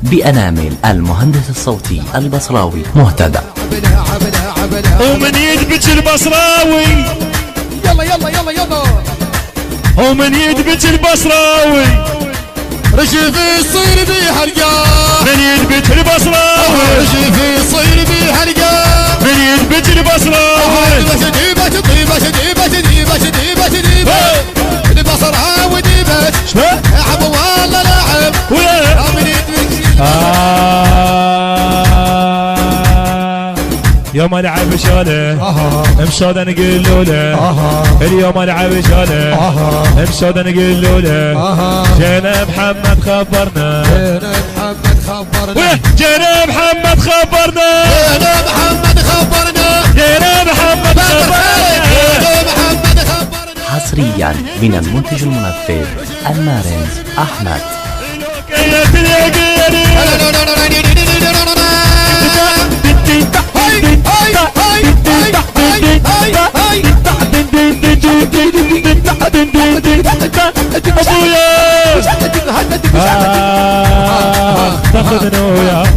بأنامل المهندس الصوتي البصراوي مهتدى. ومن يدبج البصراوي يلا يلا يلا يلا ومن يدبج البصراوي رشفي يصير بيه هرقا من يدبج البصراوي رشفي يصير بيه هرقا من يدبج البصراوي ديبة ديبة ديبة ديبة ديبة ديبة البصراوي ديبة لعب والله لاعب من يدبج يوم العب شوله امشود نقول له اليوم العب شوله امشود نقول له جينا محمد خبرنا جينا محمد خبرنا جينا محمد خبرنا جينا محمد خبرنا جينا محمد خبرنا جينا محمد خبرنا. حصريا من المنتج المنفذ المارنز أحمد. تاخذنا وياه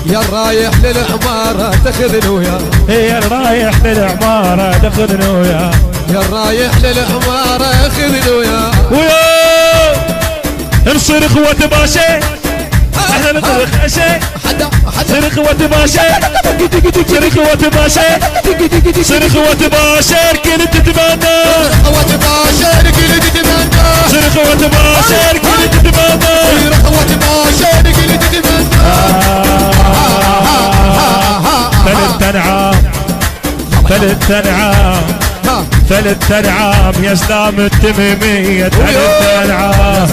يا رايح للعمارة تاخذنا وياه يا رايح للعمارة تاخذنا وياه يا رايح للعمارة خذنا وياه وياه نصير اخوة باشا احنا نطرق شيء صير اخوة باشا صير اخوة باشا صير اخوة باشا كل تتمنى اخوة باشا كل تتمنى صير اخوة باشا كل تتمنى صير اخوة باشا كل تتمنى ثلاث انعام ثلاث انعام ثلاث انعام يا سلام التميمية ثلاث انعام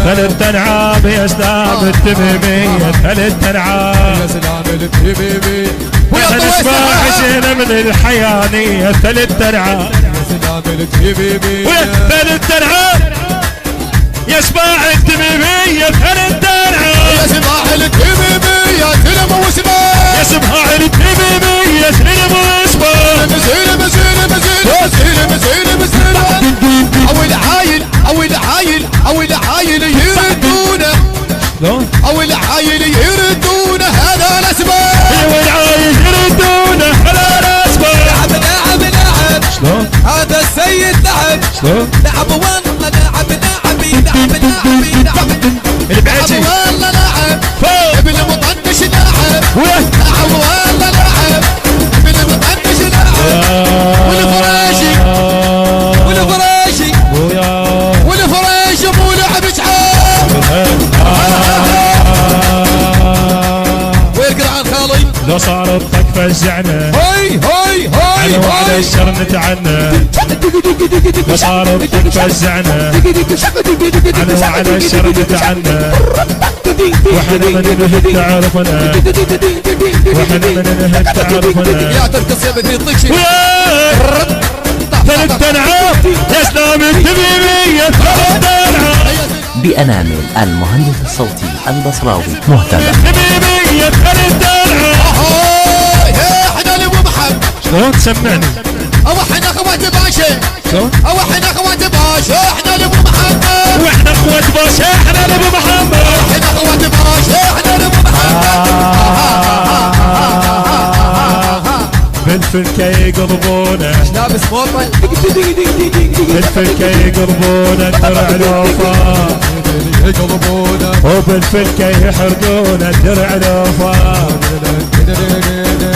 ثلاث انعام يا سلام التميمية ثلاث انعام يا سلام التبيبي نسمع حسين من الحيانية ثلاث انعام يا سلام التبيبي ثلاث انعام يا سماع التميمية ثلاث انعام يا سماع التبيبي يا سلم وسماع يا سماع التميمية سلم واسماع مسيلم او العايل او العايل او العايل يردونه او العايل يردونه هذا الاسباب والعايل يردونه هذا الاسباب لعب شلون هذا السيد لعب شلون لعب والله لعب البعجي والله لعب فوق ابن مطنش لعب لعب والله لعب ابن مطنش لعب والفراشي والفراشي والفراشي ابو لعب شعاب ويقرا عن خالي لو صارت طق فزعنا هاي على وعلى الشر نتعنى لو صارت طق فزعنا على وعلى الشر نتعنى واحنا من نهد تعرفنا واحنا من نهد تعرفنا يا تركز يا بدي يطيق شيء ثلاث انعام يا سلام التميمية ثلاث انعام بأنامل المهندس الصوتي البصراوي مهتدى. التميمية ثلاث انعام احنا اللي ابو محمد شلون تسمعني او احنا اخوات باشا شلون او احنا اخوات باشا احنا اللي ابو محمد واحنا اخوة باشا احنا لابو محمد احنا اخوات باشا احنا اللي ابو محمد بالفلكة يقلبونا لابس موطن بالفلكة يقلبونا درع الوفا يقلبونا وبالفلكة يحرقونا درع الوفا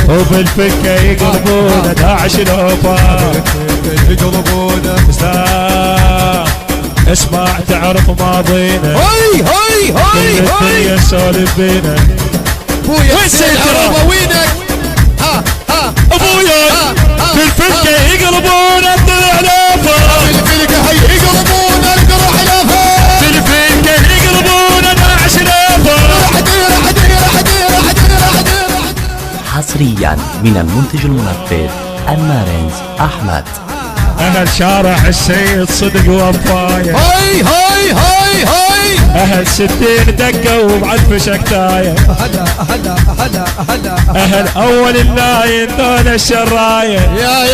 وبالفلكة يقلبونا داعش الوفا يقلبونا اسمع تعرف ماضينا هاي الدنيا سولف بينا ابويا سيدنا؟ وينك ابويا بالفلكة يقلبونا درع الوفا بالفلكة هي يقلبونا القرع لافا بالفلكة يقلبونا داعش الوفا حصريا من المنتج المنفذ المارنز أحمد. أهل شارع السيد صدق وفاية هاي أهل 60 دقة وبعد شكتاية أهل أول اللاين دون الشراية يا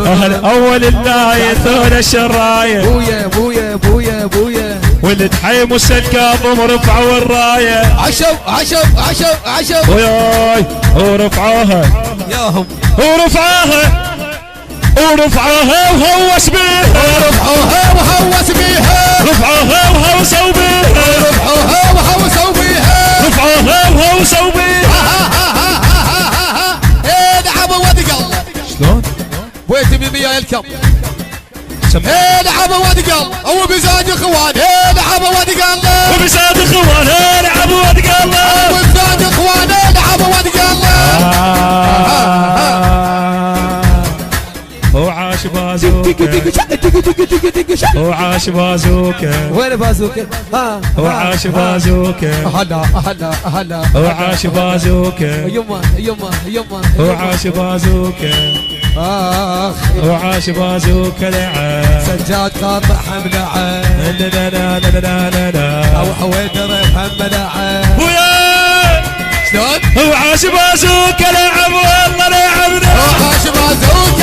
أهل أول اللاين دون الشراية بويا ولد حيم والسيد كاظم ورفعوا الرايه عشب عشب عشب عشب وياي ورفعوها ياهم ورفعوها وهوس بيها رفعوها وهوس بيها رفعوها وهوسوا بيها رفعوها وهوسوا بيها رفعوها وهوسوا بيها لعبوا ودق الله شلون؟ بويتي بمية الكم سمع لعبوا ودق الله هو بزاد اخوان لعبوا ودق الله وبساد اخوانه لعبوا ودق الله وبزاد اخوانه لعبوا ودق الله وعاش بازوكا وعاش بازوكا وين بازوكا وعاش بازوكا هلا وعاش بازوكا يما وعاش بازوكا اخ وعاش بازوكا لعب سجاد قاطع حمله عين لا لا لا لا لا لا او حويدر محمد عين ويا شلون؟ وعاش بازوكا لعب والله لعبنا وعاش بازوكا